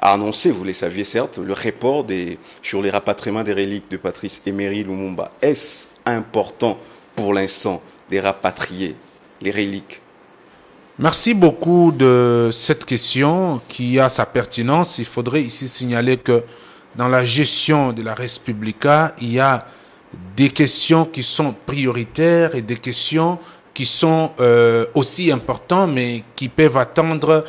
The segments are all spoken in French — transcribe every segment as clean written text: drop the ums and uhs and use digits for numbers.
a annoncé, vous le saviez certes, le report sur les rapatriements des reliques de Patrice Emery Lumumba. Est-ce important pour l'instant de rapatrier les reliques? Merci beaucoup de cette question qui a sa pertinence. Il faudrait ici signaler que dans la gestion de la Res Publica, il y a des questions qui sont prioritaires et des questions qui sont aussi importantes, mais qui peuvent attendre,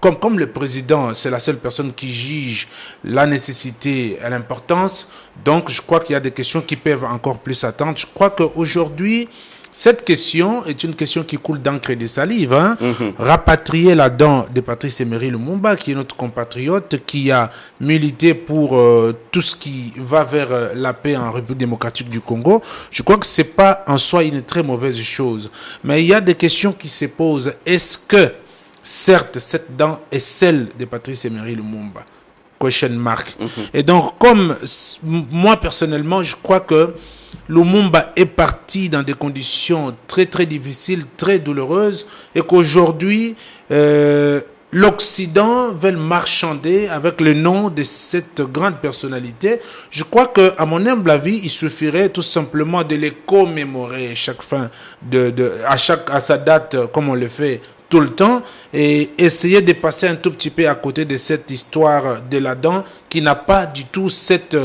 comme le président, c'est la seule personne qui juge la nécessité et l'importance. Donc, je crois qu'il y a des questions qui peuvent encore plus attendre. Je crois qu'aujourd'hui, cette question est une question qui coule d'encre et de salive. Rapatrier la dent de Patrice Emery Lumumba, qui est notre compatriote, qui a milité pour tout ce qui va vers la paix en République démocratique du Congo. Je crois que ce n'est pas en soi une très mauvaise chose. Mais il y a des questions qui se posent. Est-ce que, certes, cette dent est celle de Patrice Emery Lumumba? Question mark. Et donc, comme moi, personnellement, je crois que Lumumba est parti dans des conditions très très difficiles, très douloureuses, et qu'aujourd'hui, l'Occident veut marchander avec le nom de cette grande personnalité. Je crois qu'à mon humble avis, il suffirait tout simplement de les commémorer chaque fin, à sa date, comme on le fait tout le temps, et essayer de passer un tout petit peu à côté de cette histoire de la dent qui n'a pas du tout cette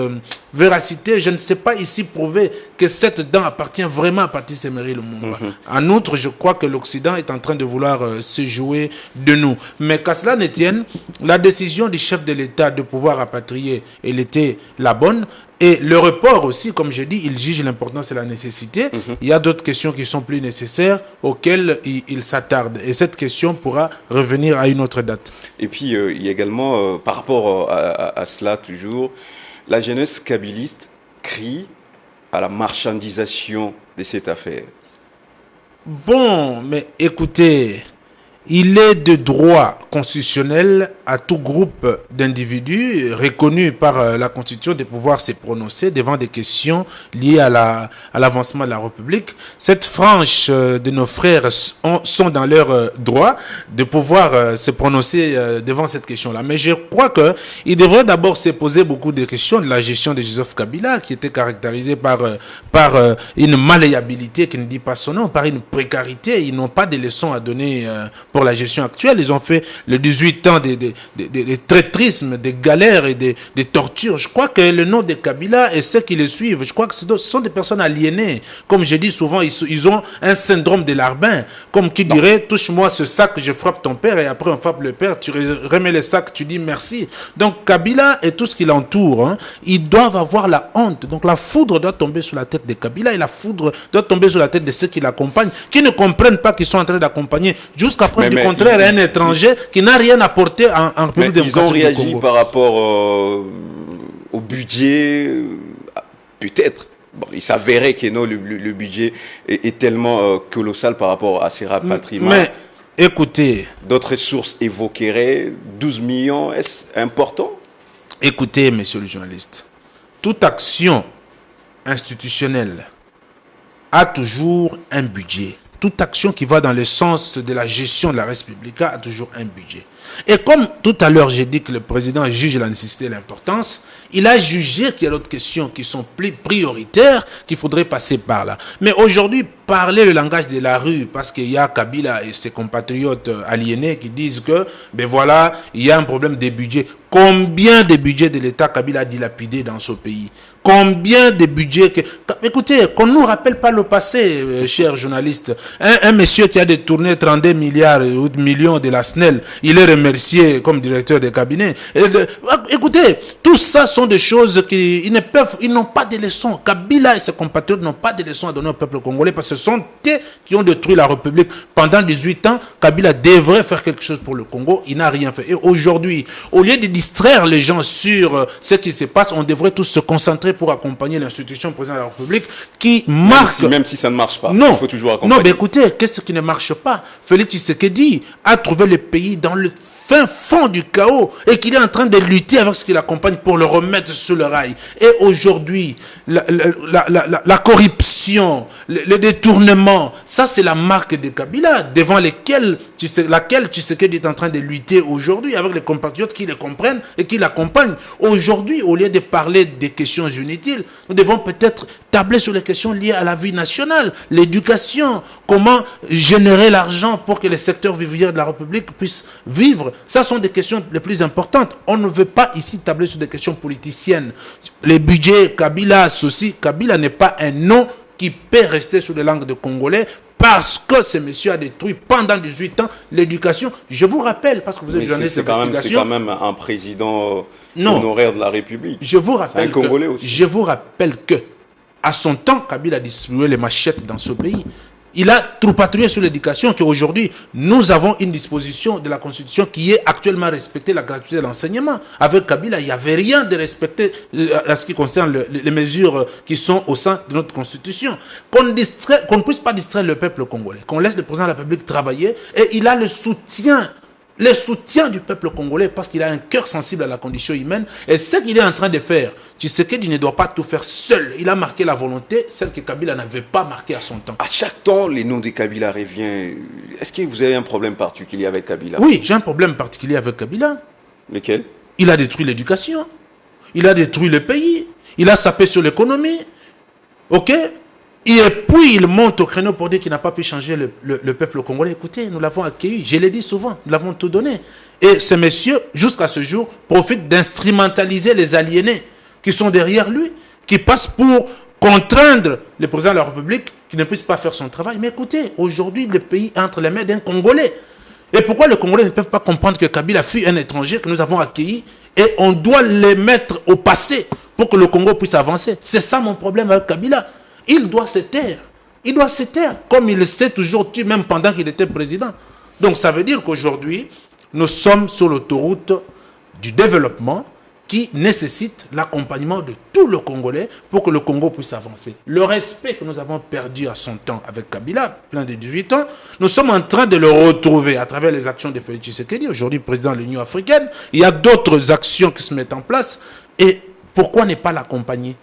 véracité. Je ne sais pas ici prouver que cette dent appartient vraiment à Patrice Emery Lumumba. En outre, je crois que l'Occident est en train de vouloir se jouer de nous. Mais qu'à cela ne tienne, la décision du chef de l'État de pouvoir rapatrier, elle était la bonne. Et le report aussi, comme je dis, il juge l'importance et la nécessité. Il y a d'autres questions qui sont plus nécessaires, auxquelles il s'attarde. Et cette question pourra revenir à une autre date. Et puis, il y a également, par rapport à cela toujours, la jeunesse kabyliste crie à la marchandisation de cette affaire. Bon, mais écoutez, il est de droit constitutionnel à tout groupe d'individus reconnu par la Constitution de pouvoir se prononcer devant des questions liées à l'avancement de la République. Cette frange de nos frères sont dans leur droit de pouvoir se prononcer devant cette question-là. Mais je crois qu'il devrait d'abord se poser beaucoup de questions de la gestion de Joseph Kabila, qui était caractérisée par une malléabilité qui ne dit pas son nom, par une précarité. Ils n'ont pas de leçons à donner pour la gestion actuelle. Ils ont fait les 18 ans de traîtrisme, de galères et de tortures. Je crois que le nom de Kabila et ceux qui le suivent, je crois que ce sont des personnes aliénées. Comme je dis souvent, ils ont un syndrome de larbin. Comme qui dirait, touche-moi ce sac, je frappe ton père, et après on frappe le père, tu remets le sac, tu dis merci. Donc Kabila et tout ce qui l'entoure, ils doivent avoir la honte. Donc la foudre doit tomber sur la tête de Kabila et la foudre doit tomber sur la tête de ceux qui l'accompagnent, qui ne comprennent pas qu'ils sont en train d'accompagner jusqu'à preuve du contraire un étranger qui n'a rien apporté en République démocratique du Congo. Ils ont réagi par rapport au budget, peut-être. Bon, il s'avérait que non, le budget est tellement colossal par rapport à ces rapatriements. Mais écoutez, d'autres sources évoqueraient 12 millions. Est-ce important? Écoutez, monsieur le journaliste, toute action institutionnelle a toujours un budget. Toute action qui va dans le sens de la gestion de la Res Publica a toujours un budget. Et comme tout à l'heure j'ai dit que le président juge la nécessité et l'importance, il a jugé qu'il y a d'autres questions qui sont plus prioritaires, qu'il faudrait passer par là. Mais aujourd'hui, parler le langage de la rue, parce qu'il y a Kabila et ses compatriotes aliénés qui disent que, ben voilà, il y a un problème de budget. Combien de budgets de l'État Kabila a dilapidé dans ce pays? Combien de budgets Écoutez, qu'on ne nous rappelle pas le passé, chers journalistes. Un monsieur qui a détourné 32 milliards ou millions de la SNEL, il est remercié comme directeur de cabinet. Écoutez, tout ça sont des choses ils n'ont pas de leçons. Kabila et ses compatriotes n'ont pas de leçons à donner au peuple congolais parce que ce sont eux qui ont détruit la République. Pendant 18 ans, Kabila devrait faire quelque chose pour le Congo. Il n'a rien fait. Et aujourd'hui, au lieu de distraire les gens sur ce qui se passe, on devrait tous se concentrer pour accompagner l'institution président de la République qui marque... Même si ça ne marche pas, non, il faut toujours accompagner. Non, mais écoutez, qu'est-ce qui ne marche pas? Félix Tshisekedi a trouvé le pays dans le fin fond du chaos et qu'il est en train de lutter avec ce qui l'accompagne pour le remettre sur le rail. Et aujourd'hui, la corruption corruption, le détournement, ça c'est la marque de Kabila, devant laquelle Tshisekedi est en train de lutter aujourd'hui, avec les compatriotes qui les comprennent et qui l'accompagnent. Aujourd'hui, au lieu de parler des questions inutiles, nous devons peut-être tabler sur les questions liées à la vie nationale, l'éducation, comment générer l'argent pour que les secteurs vivriers de la République puissent vivre. Ça sont des questions les plus importantes. On ne veut pas ici tabler sur des questions politiciennes. Les budgets, Kabila, ceci, Kabila n'est pas un nom qui peut rester sur les langues de Congolais parce que ce monsieur a détruit pendant 18 ans l'éducation. Je vous rappelle, parce que vous êtes journaliste d'investigation. C'est quand même un président honoraire de la République. Je vous rappelle un Congolais aussi. Je vous rappelle que, à son temps, Kabila a distribué les machettes dans ce pays. Il a trop patrouillé sur l'éducation qu'aujourd'hui, nous avons une disposition de la Constitution qui est actuellement respectée, la gratuité de l'enseignement. Avec Kabila, il n'y avait rien de respecté à ce qui concerne les mesures qui sont au sein de notre Constitution. Qu'on ne puisse pas distraire le peuple congolais, qu'on laisse le président de la République travailler, et il a le soutien du peuple congolais parce qu'il a un cœur sensible à la condition humaine. Et ce qu'il est en train de faire, Tshisekedi ne doit pas tout faire seul. Il a marqué la volonté, celle que Kabila n'avait pas marquée à son temps. À chaque temps, les noms de Kabila reviennent. Est-ce que vous avez un problème particulier avec Kabila? Oui, j'ai un problème particulier avec Kabila. Lequel? Il a détruit l'éducation. Il a détruit le pays. Il a sapé sur l'économie. Ok? Et puis il monte au créneau pour dire qu'il n'a pas pu changer le peuple congolais. Écoutez, nous l'avons accueilli, je l'ai dit souvent, nous l'avons tout donné. Et ce monsieur, jusqu'à ce jour, profite d'instrumentaliser les aliénés qui sont derrière lui, qui passent pour contraindre le président de la République qui ne puisse pas faire son travail. Mais écoutez, aujourd'hui, le pays est entre les mains d'un Congolais. Et pourquoi les Congolais ne peuvent pas comprendre que Kabila fut un étranger que nous avons accueilli et on doit les mettre au passé pour que le Congo puisse avancer? C'est ça mon problème avec Kabila. Il doit se taire. Il doit se taire, comme il le sait toujours tu, même pendant qu'il était président. Donc ça veut dire qu'aujourd'hui, nous sommes sur l'autoroute du développement qui nécessite l'accompagnement de tout le Congolais pour que le Congo puisse avancer. Le respect que nous avons perdu à son temps avec Kabila, plein de 18 ans, nous sommes en train de le retrouver à travers les actions de Félix Tshisekedi, aujourd'hui président de l'Union africaine. Il y a d'autres actions qui se mettent en place. Et pourquoi ne pas l'accompagner?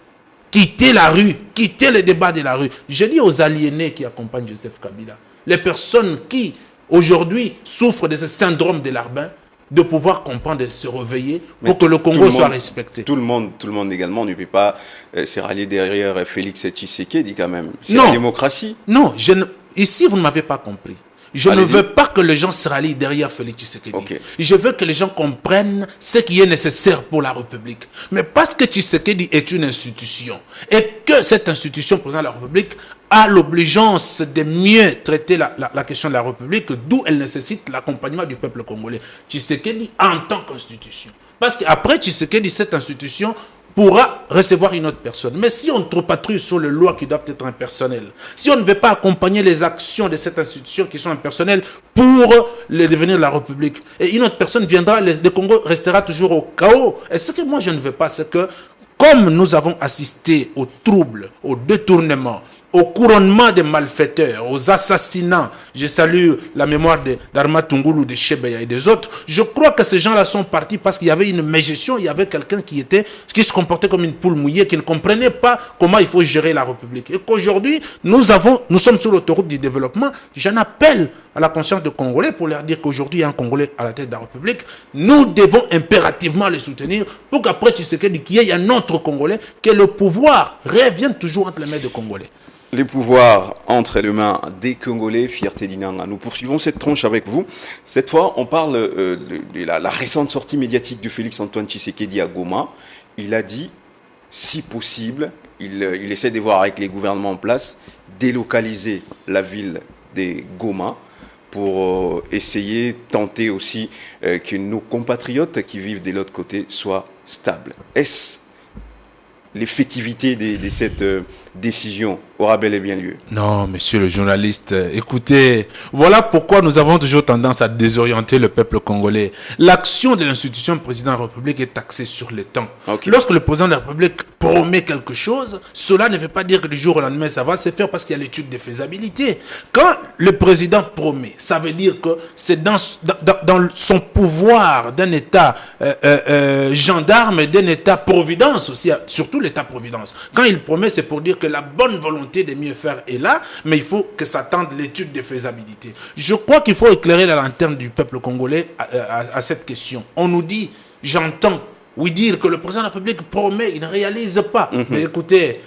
Quitter la rue, quitter les débats de la rue. Je dis aux aliénés qui accompagnent Joseph Kabila, les personnes qui aujourd'hui souffrent de ce syndrome de Larbin, de pouvoir comprendre et se réveiller pour que le Congo soit respecté. Tout le monde également ne peut pas se rallier derrière Félix Tshisekedi quand même. C'est la démocratie. Non, ici vous ne m'avez pas compris. Je ne veux pas que les gens se rallient derrière Félix Tshisekedi. Okay. Je veux que les gens comprennent ce qui est nécessaire pour la République. Mais parce que Tshisekedi est une institution et que cette institution, président de la République, a l'obligeance de mieux traiter la question de la République, d'où elle nécessite l'accompagnement du peuple congolais. Tshisekedi en tant qu'institution. Parce qu'après Tshisekedi, cette institution pourra recevoir une autre personne. Mais si on trop patrouille sur les lois qui doivent être impersonnelles, si on ne veut pas accompagner les actions de cette institution qui sont impersonnelles pour le devenir de la République, et une autre personne viendra, le Congo restera toujours au chaos. Et ce que moi je ne veux pas, c'est que comme nous avons assisté aux troubles, au détournement, au couronnement des malfaiteurs, aux assassinats. Je salue la mémoire d'Arma Tungulu, de Chebeya et des autres. Je crois que ces gens-là sont partis parce qu'il y avait une mégestion, il y avait quelqu'un qui se comportait comme une poule mouillée, qui ne comprenait pas comment il faut gérer la République. Et qu'aujourd'hui, nous sommes sur l'autoroute du développement. J'en appelle à la conscience des Congolais pour leur dire qu'aujourd'hui, il y a un Congolais à la tête de la République. Nous devons impérativement les soutenir pour qu'après Tshisekedi, qu'il y ait un autre Congolais, que le pouvoir revienne toujours entre les mains des Congolais. Les pouvoirs entre les mains des Congolais, fierté d'Inanga. Nous poursuivons cette tranche avec vous. Cette fois, on parle de la récente sortie médiatique de Félix-Antoine Tshisekedi à Goma. Il a dit, si possible, il essaie de voir avec les gouvernements en place, délocaliser la ville de Goma pour tenter aussi que nos compatriotes qui vivent de l'autre côté soient stables. Est-ce l'effectivité de cette décision aura bel et bien lieu? Non, monsieur le journaliste, écoutez, voilà pourquoi nous avons toujours tendance à désorienter le peuple congolais. L'action de l'institution président de la République est axée sur le temps. Okay. Lorsque le président de la République promet quelque chose, cela ne veut pas dire que du jour au lendemain ça va se faire parce qu'il y a l'étude de faisabilité. Quand le président promet, ça veut dire que c'est dans son pouvoir d'un État gendarme et d'un État providence aussi, surtout l'État-providence. Quand il promet, c'est pour dire que la bonne volonté de mieux faire est là, mais il faut que s'attende l'étude de faisabilité. Je crois qu'il faut éclairer la lanterne du peuple congolais à cette question. On nous dit, j'entends, oui dire que le président de la République promet, il ne réalise pas. Mais écoutez,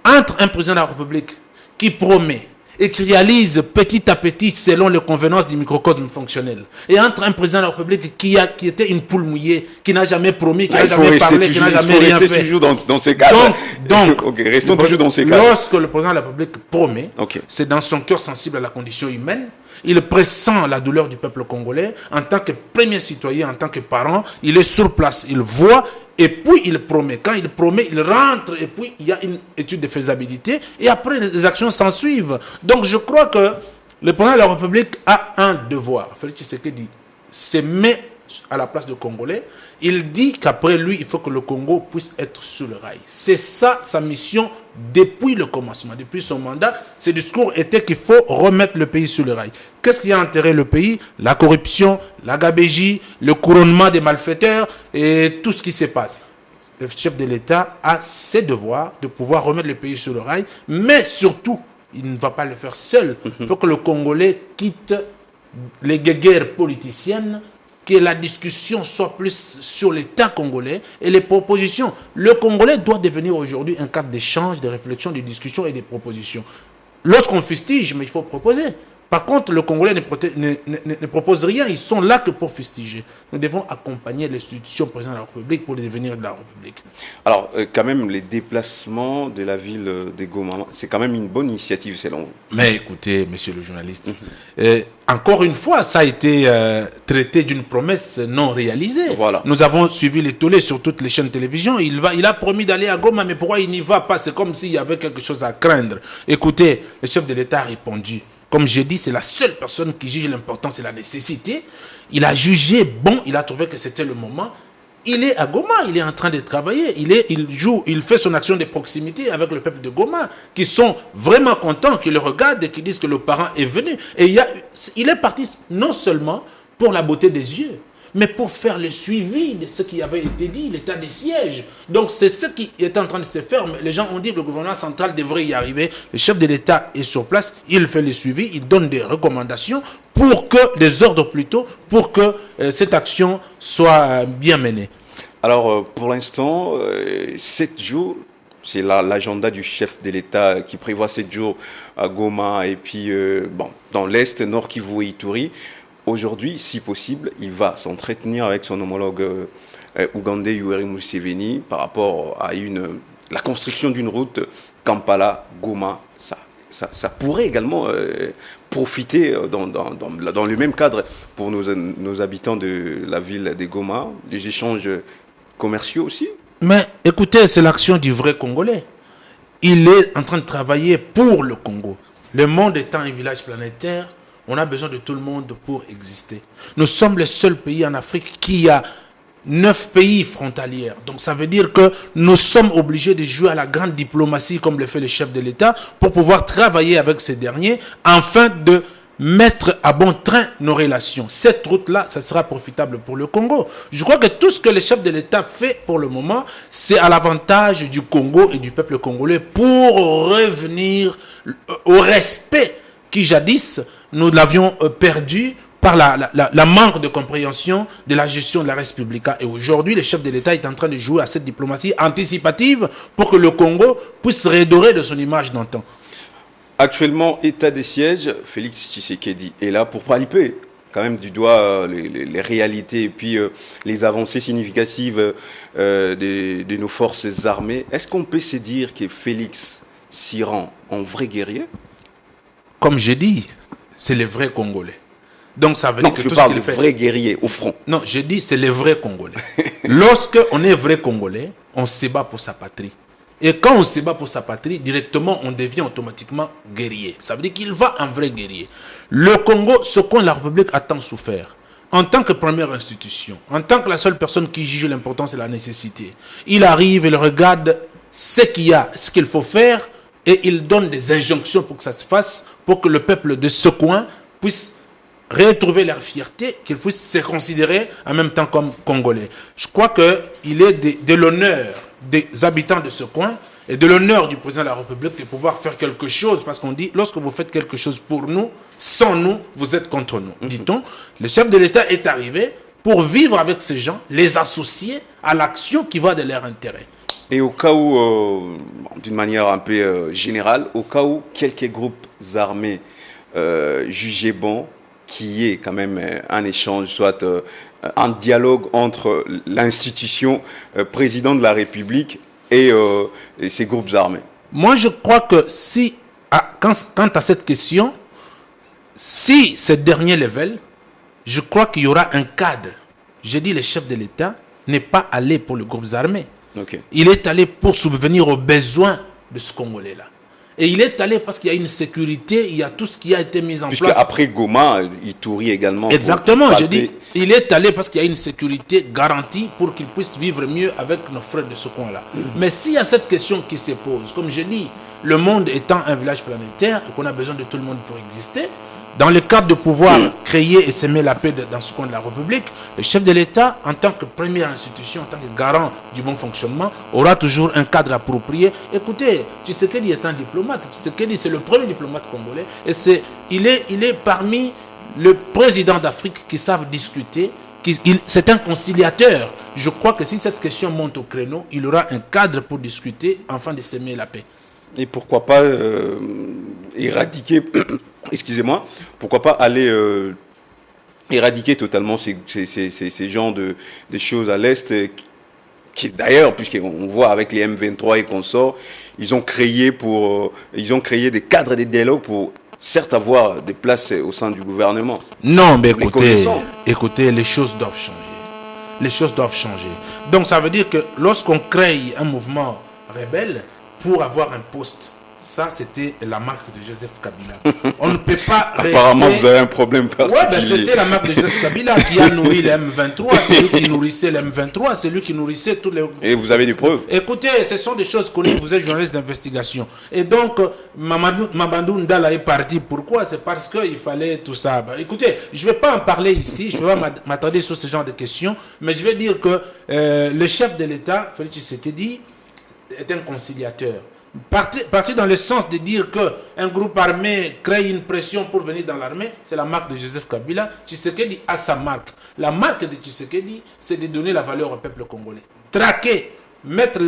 entre un président de la République qui promet et qui réalise petit à petit selon les convenances du microcosme fonctionnel, et entre un président de la République qui était une poule mouillée, qui n'a jamais promis, qui n'a jamais parlé, qui n'a jamais rien fait. Il faut rester toujours dans ces cadres. Donc okay, restons toujours dans ces cadres. Lorsque le président de la République promet, c'est dans son cœur sensible à la condition humaine, il pressent la douleur du peuple congolais. En tant que premier citoyen, en tant que parent, il est sur place, il voit, et puis il promet. Quand il promet, il rentre, et puis il y a une étude de faisabilité, et après les actions s'en suivent. Donc je crois que le président de la République a un devoir. Félix Tshisekedi se met à la place de Congolais. Il dit qu'après lui, il faut que le Congo puisse être sur le rail. C'est ça sa mission depuis le commencement, depuis son mandat. Ce discours était qu'il faut remettre le pays sur le rail. Qu'est-ce qui a enterré le pays? La corruption, la gabégie, le couronnement des malfaiteurs et tout ce qui se passe. Le chef de l'État a ses devoirs de pouvoir remettre le pays sur le rail, mais surtout, il ne va pas le faire seul. Il faut que le Congolais quitte les guerres politiciennes, que la discussion soit plus sur l'État congolais et les propositions. Le Congolais doit devenir aujourd'hui un cadre d'échange, de réflexion, de discussion et de propositions. Lorsqu'on fustige, mais il faut proposer. Par contre, le Congolais ne propose rien. Ils sont là que pour fustiger. Nous devons accompagner l'institution président de la République pour le devenir de la République. Alors, quand même, les déplacements de la ville de Goma, c'est quand même une bonne initiative, selon vous. Mais écoutez, monsieur le journaliste, encore une fois, ça a été traité d'une promesse non réalisée. Voilà. Nous avons suivi les tollés sur toutes les chaînes de télévision. Il a promis d'aller à Goma, mais pourquoi il n'y va pas? C'est comme s'il y avait quelque chose à craindre. Écoutez, le chef de l'État a répondu. Comme j'ai dit, c'est la seule personne qui juge l'importance et la nécessité. Il a jugé bon, il a trouvé que c'était le moment. Il est à Goma, il est en train de travailler. Il fait son action de proximité avec le peuple de Goma, qui sont vraiment contents, qui le regardent et qui disent que le parent est venu. Et il est parti non seulement pour la beauté des yeux, mais pour faire le suivi de ce qui avait été dit, l'état des sièges. Donc c'est ce qui est en train de se faire. Les gens ont dit que le gouvernement central devrait y arriver. Le chef de l'État est sur place, il fait le suivi, il donne des recommandations pour que, des ordres plutôt, pour que cette action soit bien menée. Alors pour l'instant, 7 jours, c'est l'agenda du chef de l'État qui prévoit 7 jours à Goma et puis dans l'Est, Nord Kivu et Ituri. Aujourd'hui, si possible, il va s'entretenir avec son homologue ougandais Yoweri Museveni par rapport à la construction d'une route Kampala-Goma. Ça pourrait également profiter dans le même cadre pour nos habitants de la ville de Goma, les échanges commerciaux aussi. Mais écoutez, c'est l'action du vrai Congolais. Il est en train de travailler pour le Congo. Le monde étant un village planétaire, on a besoin de tout le monde pour exister. Nous sommes le seul pays en Afrique qui a 9 pays frontaliers. Donc ça veut dire que nous sommes obligés de jouer à la grande diplomatie comme le fait le chef de l'État pour pouvoir travailler avec ces derniers afin de mettre à bon train nos relations. Cette route-là, ça sera profitable pour le Congo. Je crois que tout ce que le chef de l'État fait pour le moment, c'est à l'avantage du Congo et du peuple congolais pour revenir au respect qui jadis nous l'avions perdu par la manque de compréhension de la gestion de la République. Et aujourd'hui, le chef de l'État est en train de jouer à cette diplomatie anticipative pour que le Congo puisse redorer de son image d'antan. Actuellement, état des sièges, Félix Tshisekedi est là pour palper quand même du doigt les réalités et puis les avancées significatives de nos forces armées. Est-ce qu'on peut se dire que Félix s'y rend en vrai guerrier? Comme j'ai dit, c'est les vrais Congolais. Donc ça veut dire que je tout parle ce de vrais guerriers au front. Non, j'ai dit c'est les vrais Congolais. Lorsqu'on est vrai Congolais, on se bat pour sa patrie. Et quand on se bat pour sa patrie, directement, on devient automatiquement guerrier. Ça veut dire qu'il va en vrai guerrier. Le Congo, ce qu'on la République a tant souffert, en tant que première institution, en tant que la seule personne qui juge l'importance et la nécessité, il arrive, il regarde ce qu'il y a, ce qu'il faut faire, et il donne des injonctions pour que ça se fasse, pour que le peuple de ce coin puisse retrouver leur fierté, qu'ils puissent se considérer en même temps comme Congolais. Je crois qu'il est de l'honneur des habitants de ce coin et de l'honneur du président de la République de pouvoir faire quelque chose. Parce qu'on dit, lorsque vous faites quelque chose pour nous, sans nous, vous êtes contre nous. Dit-on, le chef de l'État est arrivé pour vivre avec ces gens, les associer à l'action qui va de leur intérêt. Et au cas où, d'une manière un peu générale, au cas où quelques groupes armés jugeaient bon qu'il y ait quand même un échange, soit un dialogue entre l'institution président de la République et ces groupes armés. Moi, je crois que si, quant à cette question, si ce dernier level, je crois qu'il y aura un cadre. J'ai dit le chef de l'État n'est pas allé pour les groupes armés. Okay. Il est allé pour subvenir aux besoins de ce Congolais-là. Et il est allé parce qu'il y a une sécurité, il y a tout ce qui a été mis en place. Puisqu'après Goma, Ituri également. Exactement, j'ai dit, il est allé parce qu'il y a une sécurité garantie pour qu'il puisse vivre mieux avec nos frères de ce coin-là. Mais s'il y a cette question qui se pose, comme je dis, le monde étant un village planétaire et qu'on a besoin de tout le monde pour exister, dans le cadre de pouvoir créer et semer la paix dans ce coin de la République, le chef de l'État, en tant que première institution, en tant que garant du bon fonctionnement, aura toujours un cadre approprié. Écoutez, Tshisekedi est un diplomate. Tshisekedi, c'est le premier diplomate congolais. Et il est parmi les présidents d'Afrique qui savent discuter. C'est un conciliateur. Je crois que si cette question monte au créneau, il aura un cadre pour discuter afin de semer la paix. Et pourquoi pas éradiquer, excusez-moi, pourquoi pas aller éradiquer totalement ces genres de choses à l'Est, qui d'ailleurs, puisqu'on voit avec les M23 et consorts, ils ont créé des cadres de dialogue pour certes avoir des places au sein du gouvernement. Non, mais écoutez, les choses doivent changer. Les choses doivent changer. Donc ça veut dire que lorsqu'on crée un mouvement rebelle, pour avoir un poste, ça c'était la marque de Joseph Kabila. On ne peut pas rester... Apparemment vous avez un problème particulier. Ouais, ben c'était la marque de Joseph Kabila qui a nourri les M23, c'est lui qui nourrissait les M23, c'est lui qui nourrissait tous les... Et vous avez des preuves? Écoutez, ce sont des choses connues, vous êtes journaliste d'investigation. Et donc, Mamadou Ndala est parti. Pourquoi? C'est parce qu'il fallait tout ça. Ben, écoutez, je ne vais pas en parler ici, je ne vais pas m'attarder sur ce genre de questions, mais je vais dire que le chef de l'État, Félix Tshisekedi, est un conciliateur. Partir dans le sens de dire qu'un groupe armé crée une pression pour venir dans l'armée, c'est la marque de Joseph Kabila. Tshisekedi a sa marque. La marque de Tshisekedi, c'est de donner la valeur au peuple congolais. Traquer, mettre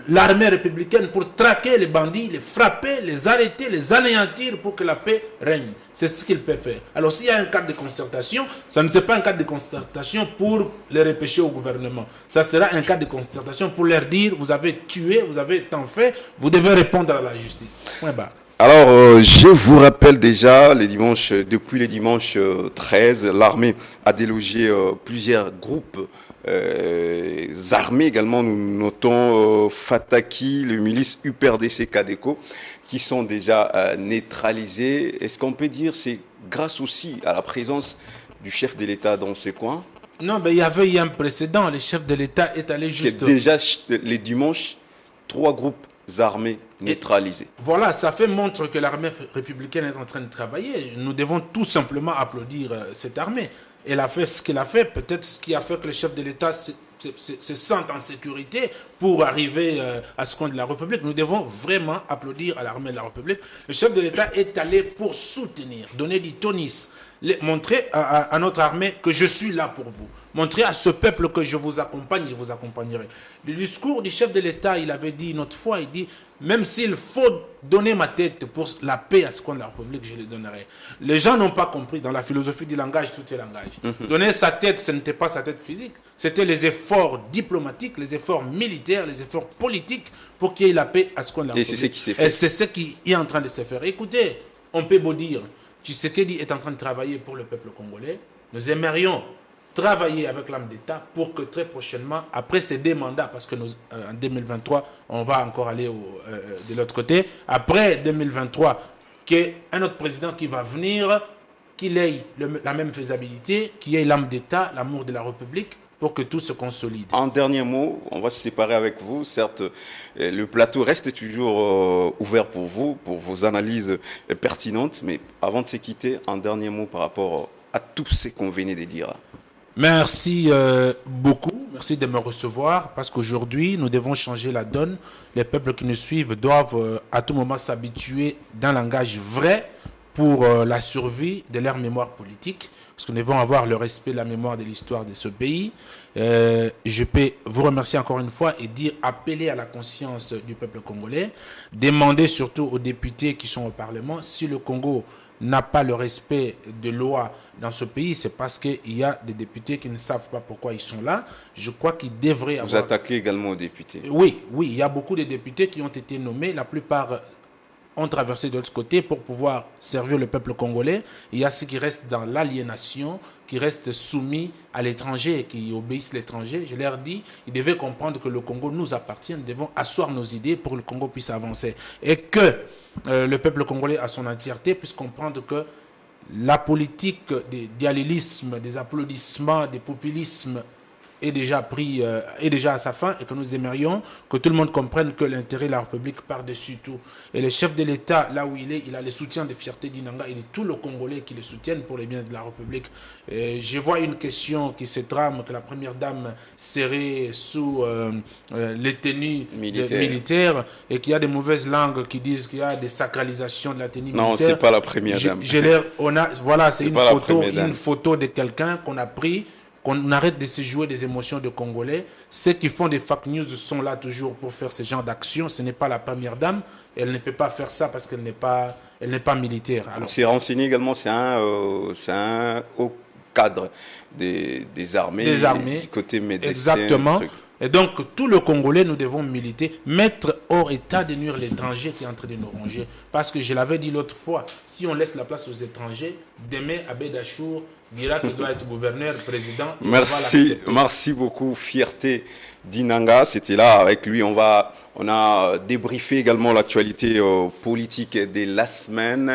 l'armée républicaine pour traquer les bandits, les frapper, les arrêter, les anéantir pour que la paix règne. C'est ce qu'il peut faire. Alors s'il y a un cadre de concertation, ça ne sera pas un cadre de concertation pour les repêcher au gouvernement. Ça sera un cadre de concertation pour leur dire, vous avez tué, vous avez tant fait, vous devez répondre à la justice. Point barre. Alors, je vous rappelle déjà, depuis le dimanche 13, l'armée a délogé plusieurs groupes armés également. Nous notons Fataki, le milice UPRDC Kadeko, qui sont déjà neutralisés. Est-ce qu'on peut dire que c'est grâce aussi à la présence du chef de l'État dans ce coin? Non, mais il y avait un précédent. Le chef de l'État est allé juste... Déjà, les dimanches, 3 groupes armés neutralisés. Voilà, ça montre que l'armée républicaine est en train de travailler. Nous devons tout simplement applaudir cette armée. Elle a fait ce qu'elle a fait, peut-être ce qui a fait que le chef de l'État se sente en sécurité pour arriver à ce coin de la République. Nous devons vraiment applaudir à l'armée de la République. Le chef de l'État est allé pour soutenir, donner du tonus, montrer à notre armée que je suis là pour vous. Montrer à ce peuple que je vous accompagne, je vous accompagnerai. Le discours du chef de l'État, il avait dit une autre fois, il dit, même s'il faut donner ma tête pour la paix à ce coin de la République, je le donnerai. Les gens n'ont pas compris, dans la philosophie du langage, tout est langage. Donner sa tête, ce n'était pas sa tête physique, c'était les efforts diplomatiques, les efforts militaires, les efforts politiques pour qu'il y ait la paix à ce coin de la République. Et c'est ce qui s'est fait. Et c'est ce qui est en train de se faire. Écoutez, on peut beau dire, Tshisekedi est en train de travailler pour le peuple congolais. Nous aimerions travailler avec l'âme d'État pour que très prochainement, après ces 2 mandats, parce que en 2023, on va encore aller de l'autre côté, après 2023, qu'un autre président qui va venir, qu'il ait la même faisabilité, qu'il ait l'âme d'État, l'amour de la République, pour que tout se consolide. En dernier mot, on va se séparer avec vous. Certes, le plateau reste toujours ouvert pour vous, pour vos analyses pertinentes, mais avant de se quitter, un dernier mot par rapport à tout ce qu'on venait de dire. Merci beaucoup. Merci de me recevoir parce qu'aujourd'hui, nous devons changer la donne. Les peuples qui nous suivent doivent à tout moment s'habituer d'un langage vrai pour la survie de leur mémoire politique. Parce que nous devons avoir le respect de la mémoire de l'histoire de ce pays. Je peux vous remercier encore une fois et dire, appeler à la conscience du peuple congolais, demander surtout aux députés qui sont au Parlement, si le Congo n'a pas le respect de loi dans ce pays, c'est parce qu'il y a des députés qui ne savent pas pourquoi ils sont là. Je crois qu'ils devraient avoir... Vous attaquez également aux députés. Oui, il y a beaucoup de députés qui ont été nommés. La plupart ont traversé de l'autre côté pour pouvoir servir le peuple congolais. Il y a ceux qui restent dans l'aliénation, qui restent soumis à l'étranger, qui obéissent l'étranger. Je leur dis, ils devaient comprendre que le Congo nous appartient. Nous devons asseoir nos idées pour que le Congo puisse avancer. Et que le peuple congolais à son entièreté puisse comprendre que la politique des dialélismes, des applaudissements, des populismes est déjà à sa fin et que nous aimerions que tout le monde comprenne que l'intérêt de la République par-dessus tout. Et le chef de l'État, là où il a le soutien de Fierté d'Inanga, il est tout le Congolais qui le soutiennent pour le bien de la République. Et je vois une question qui se trame, que la première dame serait sous les tenues militaires et qu'il y a des mauvaises langues qui disent qu'il y a des sacralisations de la tenue militaire. Non, c'est pas la première dame. Voilà, c'est une photo de quelqu'un qu'on a pris. Qu'on arrête de se jouer des émotions de Congolais. Ceux qui font des fake news sont là toujours pour faire ce genre d'action. Ce n'est pas la première dame. Elle ne peut pas faire ça parce qu'elle n'est pas militaire. On s'est renseigné également, c'est un haut cadre des armées. Du côté médecin. Exactement. Et donc, tout le Congolais, nous devons militer, mettre hors état de nuire l'étranger qui est en train de nous ronger. Parce que je l'avais dit l'autre fois, si on laisse la place aux étrangers, demain, Abed Achour dira qu'il doit être gouverneur, président. Merci beaucoup, Fierté d'Inanga. C'était là avec lui. On a débriefé également l'actualité politique de la semaine.